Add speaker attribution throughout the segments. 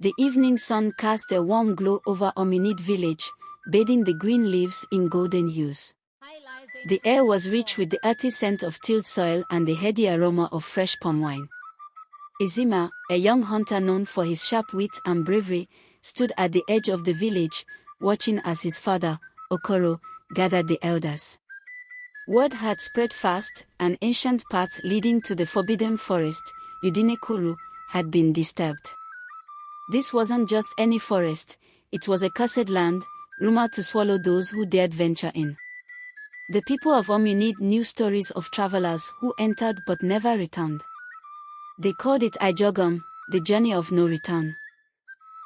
Speaker 1: The evening sun cast a warm glow over Umunede village, bathing the green leaves in golden hues. The air was rich with the earthy scent of tilled soil and the heady aroma of fresh palm wine. Ezeama, a young hunter known for his sharp wit and bravery, stood at the edge of the village, watching as his father, Ekwuru, gathered the elders. Word had spread fast. An ancient path leading to the forbidden forest, Udene-Ekwuru, had been disturbed. This wasn't just any forest, it was a cursed land, rumored to swallow those who dared venture in. The people of Umunede knew stories of travelers who entered but never returned. They called it Ijogum, the journey of no return.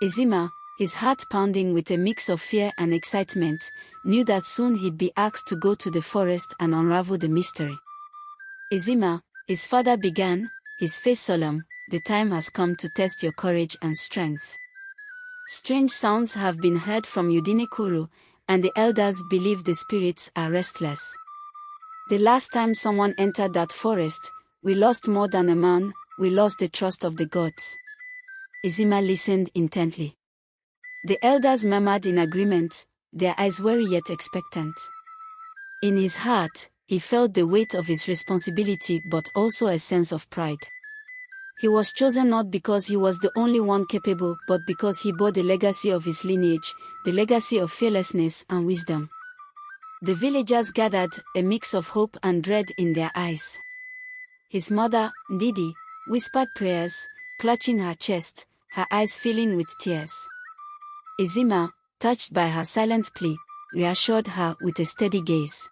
Speaker 1: Ezeama, his heart pounding with a mix of fear and excitement, knew that soon he'd be asked to go to the forest and unravel the mystery. Ezeama, his father began, his face solemn, the time has come to test your courage and strength. Strange sounds have been heard from Udene-Ekwuru, and the elders believe the spirits are restless. The last time someone entered that forest, we lost more than a man, we lost the trust of the gods. Ezeama listened intently. The elders murmured in agreement, their eyes wary yet expectant. In his heart, he felt the weight of his responsibility but also a sense of pride. He was chosen not because he was the only one capable but because he bore the legacy of his lineage, the legacy of fearlessness and wisdom. The villagers gathered, a mix of hope and dread in their eyes. His mother, Ndidi, whispered prayers, clutching her chest, her eyes filling with tears. Ezeama, touched by her silent plea, reassured her with a steady gaze.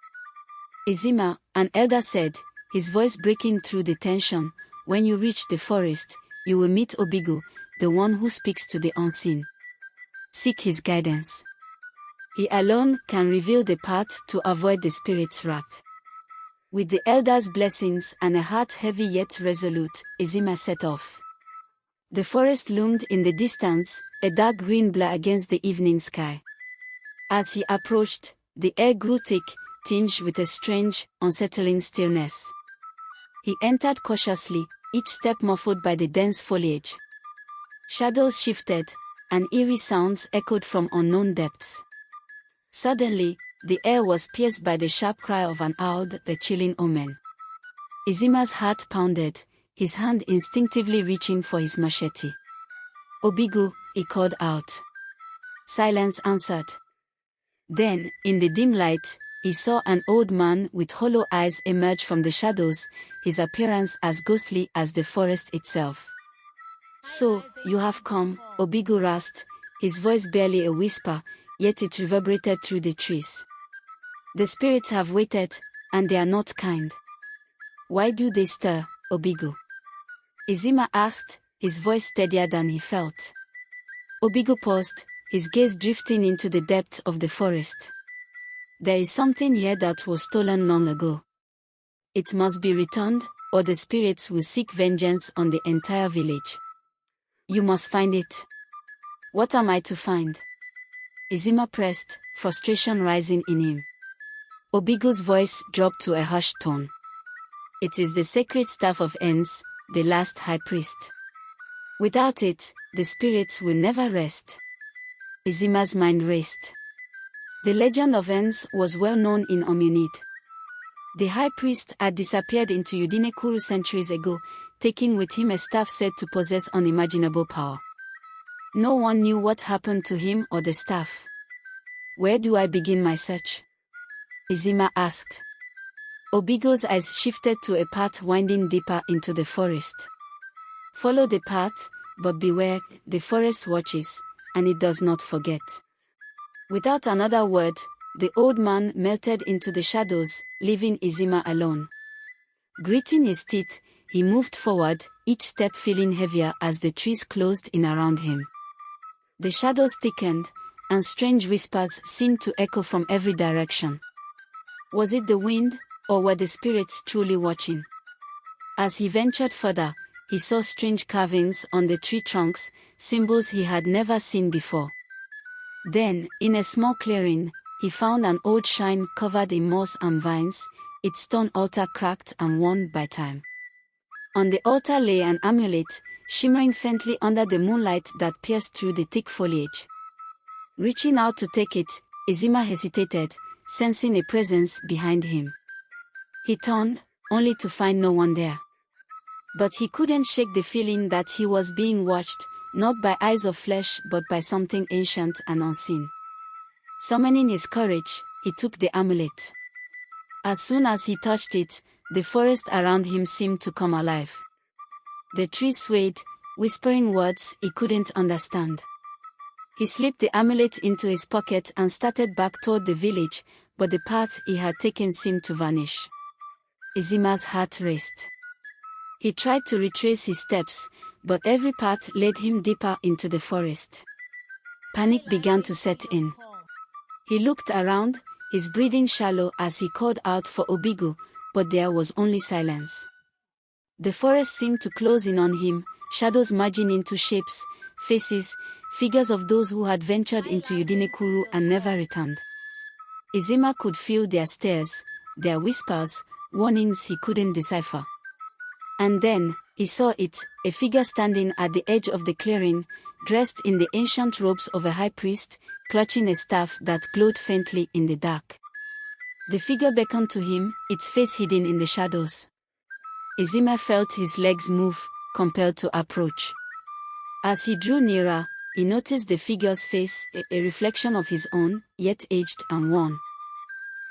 Speaker 1: Ezeama, an elder said, his voice breaking through the tension, when you reach the forest, you will meet Obeagu, the one who speaks to the unseen. Seek his guidance. He alone can reveal the path to avoid the spirit's wrath. With the elders' blessings and a heart heavy yet resolute, Ezeama set off. The forest loomed in the distance, a dark green blur against the evening sky. As he approached, the air grew thick, tinged with a strange, unsettling stillness. He entered cautiously, each step muffled by the dense foliage. Shadows shifted, and eerie sounds echoed from unknown depths. Suddenly, the air was pierced by the sharp cry of an owl, a chilling omen. Ezeama's heart pounded, his hand instinctively reaching for his machete. Obeagu, he called out. Silence answered. Then, in the dim light, he saw an old man with hollow eyes emerge from the shadows, his appearance as ghostly as the forest itself. So, you have come, Obeagu rasped, his voice barely a whisper, yet it reverberated through the trees. The spirits have waited, and they are not kind. Why do they stir, Obeagu? Ezeama asked, his voice steadier than he felt. Obeagu paused, his gaze drifting into the depths of the forest. There is something here that was stolen long ago. It must be returned, or the spirits will seek vengeance on the entire village. You must find it. What am I to find? Ezeama pressed, frustration rising in him. Obeagu's voice dropped to a hushed tone. It is the sacred staff of Ens, the last high priest. Without it, the spirits will never rest. Ezeama's mind raced. The legend of Ens was well known in Umunede. The high priest had disappeared into Udene-Ekwuru centuries ago, taking with him a staff said to possess unimaginable power. No one knew what happened to him or the staff. Where do I begin my search? Ezeama asked. Obeagu's eyes shifted to a path winding deeper into the forest. Follow the path, but beware, the forest watches, and it does not forget. Without another word, the old man melted into the shadows, leaving Ezeama alone. Gritting his teeth, he moved forward, each step feeling heavier as the trees closed in around him. The shadows thickened, and strange whispers seemed to echo from every direction. Was it the wind, or were the spirits truly watching? As he ventured further, he saw strange carvings on the tree trunks, symbols he had never seen before. Then, in a small clearing, he found an old shrine covered in moss and vines, its stone altar cracked and worn by time. On the altar lay an amulet, shimmering faintly under the moonlight that pierced through the thick foliage. Reaching out to take it, Ezeama hesitated, sensing a presence behind him. He turned, only to find no one there. But he couldn't shake the feeling that he was being watched, not by eyes of flesh but by something ancient and unseen. Summoning his courage, he took the amulet. As soon as he touched it, the forest around him seemed to come alive. The trees swayed, whispering words he couldn't understand. He slipped the amulet into his pocket and started back toward the village, but the path he had taken seemed to vanish. Ezeama's heart raced. He tried to retrace his steps, but every path led him deeper into the forest. Panic began to set in. He looked around, his breathing shallow as he called out for Obeagu, but there was only silence. The forest seemed to close in on him, shadows merging into shapes, faces, figures of those who had ventured into Udene-Ekwuru and never returned. Ezeama could feel their stares, their whispers, warnings he couldn't decipher. And then, he saw it, a figure standing at the edge of the clearing, dressed in the ancient robes of a high priest, clutching a staff that glowed faintly in the dark. The figure beckoned to him, its face hidden in the shadows. Ezeama felt his legs move, compelled to approach. As he drew nearer, he noticed the figure's face, a reflection of his own, yet aged and worn.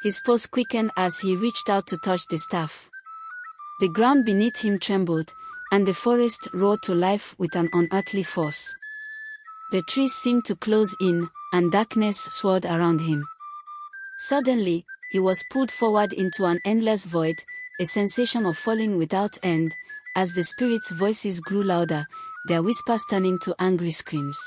Speaker 1: His pulse quickened as he reached out to touch the staff. The ground beneath him trembled, and the forest roared to life with an unearthly force. The trees seemed to close in, and darkness swirled around him. Suddenly, he was pulled forward into an endless void, a sensation of falling without end, as the spirits' voices grew louder, their whispers turning to angry screams.